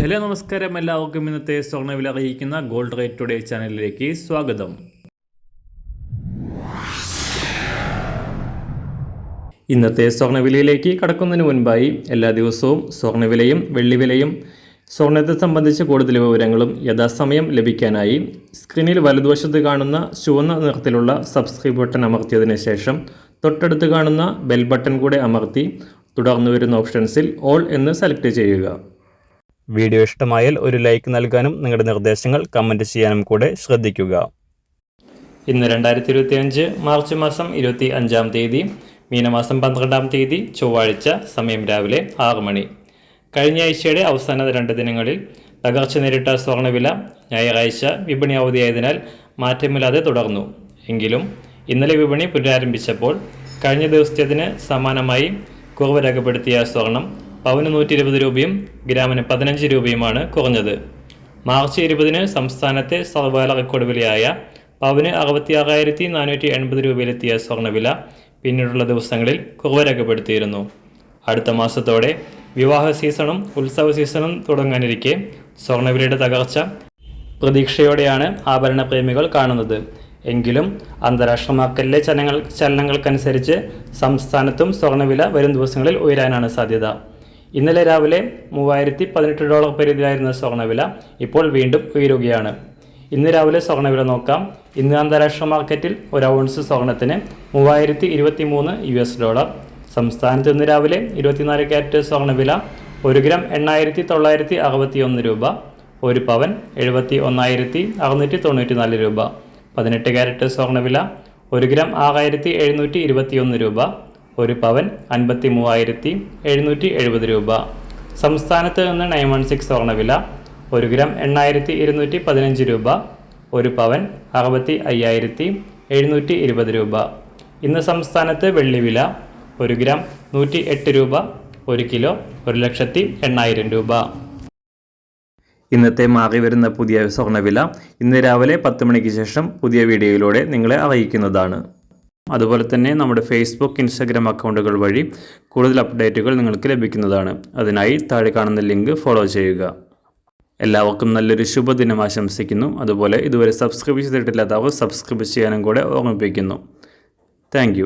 Hello നമസ്കാരം, എല്ലാവർക്കും ഇന്നത്തെ സ്വർണ്ണവില അറിയിക്കുന്ന ഗോൾഡ് റേറ്റ് ടുഡേ ചാനലിലേക്ക് സ്വാഗതം. ഇന്നത്തെ സ്വർണ്ണവിലയിലേക്ക് കടക്കുന്നതിന് മുൻപായി എല്ലാ ദിവസവും സ്വർണ്ണവിലയും വെള്ളിവിലയും സ്വർണ്ണത്തെ സംബന്ധിച്ച് കൂടുതൽ വിവരങ്ങളും യഥാസമയം ലഭിക്കാനായി സ്ക്രീനിൽ വലതുവശത്ത് കാണുന്ന ചുവന്ന നിറത്തിലുള്ള സബ്സ്ക്രൈബ് ബട്ടൺ അമർത്തിയതിനു ശേഷം തൊട്ടടുത്ത് കാണുന്ന ബെൽ ബട്ടൺ കൂടെ അമർത്തി തുടർന്ന് വരുന്ന ഓപ്ഷൻസിൽ ഓൾ എന്ന് സെലക്ട് ചെയ്യുക. വീഡിയോ ഇഷ്ടമായാൽ ഒരു ലൈക്ക് നൽകാനും നിങ്ങളുടെ നിർദ്ദേശങ്ങൾ കമൻറ്റ് ചെയ്യാനും കൂടെ ശ്രദ്ധിക്കുക. ഇന്ന് 2025 മാർച്ച് മാസം 25-ാം തീയതി, മീനമാസം 12-ാം തീയതി ചൊവ്വാഴ്ച, സമയം രാവിലെ 6 മണി. കഴിഞ്ഞ ആഴ്ചയുടെ അവസാന 2 ദിനങ്ങളിൽ തകർച്ച നേരിട്ട സ്വർണ്ണവില ഞായറാഴ്ച വിപണി അവധിയായതിനാൽ മാറ്റമില്ലാതെ തുടർന്നു. എങ്കിലും ഇന്നലെ വിപണി പുനരാരംഭിച്ചപ്പോൾ കഴിഞ്ഞ ദിവസത്തേതിന് സമാനമായി കുറവ് രേഖപ്പെടുത്തിയ സ്വർണം പവന് 120 രൂപയും ഗ്രാമിന് 15 രൂപയുമാണ് കുറഞ്ഞത്. മാർച്ച് 20-ന് സംസ്ഥാനത്തെ സർവകാല റെക്കോർഡ് വിലയായ പവന് 66,480 രൂപയിലെത്തിയ സ്വർണ്ണവില പിന്നീടുള്ള ദിവസങ്ങളിൽ കുറവ് രേഖപ്പെടുത്തിയിരുന്നു. അടുത്ത മാസത്തോടെ വിവാഹ സീസണും ഉത്സവ സീസണും തുടങ്ങാനിരിക്കെ സ്വർണ്ണവിലയുടെ തകർച്ച പ്രതീക്ഷയോടെയാണ് ആഭരണ പ്രേമികൾ കാണുന്നത്. എങ്കിലും അന്താരാഷ്ട്ര മാർക്കറ്റിലെ ചലനങ്ങൾക്കനുസരിച്ച് സംസ്ഥാനത്തും സ്വർണ്ണവില വരും ദിവസങ്ങളിൽ ഉയരാനാണ് സാധ്യത. ഇന്നലെ രാവിലെ $3,018 പരിധിയിലായിരുന്ന സ്വർണ്ണവില ഇപ്പോൾ വീണ്ടും ഉയരുകയാണ്. ഇന്ന് രാവിലെ സ്വർണ്ണവില നോക്കാം. ഇന്ന് അന്താരാഷ്ട്ര മാർക്കറ്റിൽ ഒരു ഔൺസ് സ്വർണ്ണത്തിന് $3,023. സംസ്ഥാനത്ത് ഇന്ന് രാവിലെ 24 ക്യാരറ്റ് സ്വർണ്ണവില 1 ഗ്രാം 8,961 രൂപ, 1 പവൻ 71,694 രൂപ. 18 ക്യാരറ്റ് സ്വർണ്ണവില 1 ഗ്രാം 6,721 രൂപ, 1 പവൻ 53,770 രൂപ. സംസ്ഥാനത്ത് നിന്ന് 916 സ്വർണ്ണവില 1 ഗ്രാം 8,215 രൂപ, 1 പവൻ 65,720 രൂപ. ഇന്ന് സംസ്ഥാനത്ത് വെള്ളിവില 1 ഗ്രാം 108 രൂപ, 1 കിലോ 1,80,000 രൂപ. ഇന്നത്തെ മാറി വരുന്ന പുതിയ സ്വർണ്ണവില ഇന്ന് രാവിലെ 10 മണിക്ക് ശേഷം പുതിയ വീഡിയോയിലൂടെ നിങ്ങളെ അറിയിക്കുന്നതാണ്. അതുപോലെ തന്നെ നമ്മുടെ ഫേസ്ബുക്ക്, ഇൻസ്റ്റാഗ്രാം അക്കൗണ്ടുകൾ വഴി കൂടുതൽ അപ്ഡേറ്റുകൾ നിങ്ങൾക്ക് ലഭിക്കുന്നതാണ്. അതിനായി താഴെ കാണുന്ന ലിങ്ക് ഫോളോ ചെയ്യുക. എല്ലാവർക്കും നല്ലൊരു ശുഭദിനം ആശംസിക്കുന്നു. അതുപോലെ ഇതുവരെ സബ്സ്ക്രൈബ് ചെയ്തിട്ടില്ലാത്തവർ സബ്സ്ക്രൈബ് ചെയ്യാനും കൂടെ ഓർമ്മിപ്പിക്കുന്നു. താങ്ക്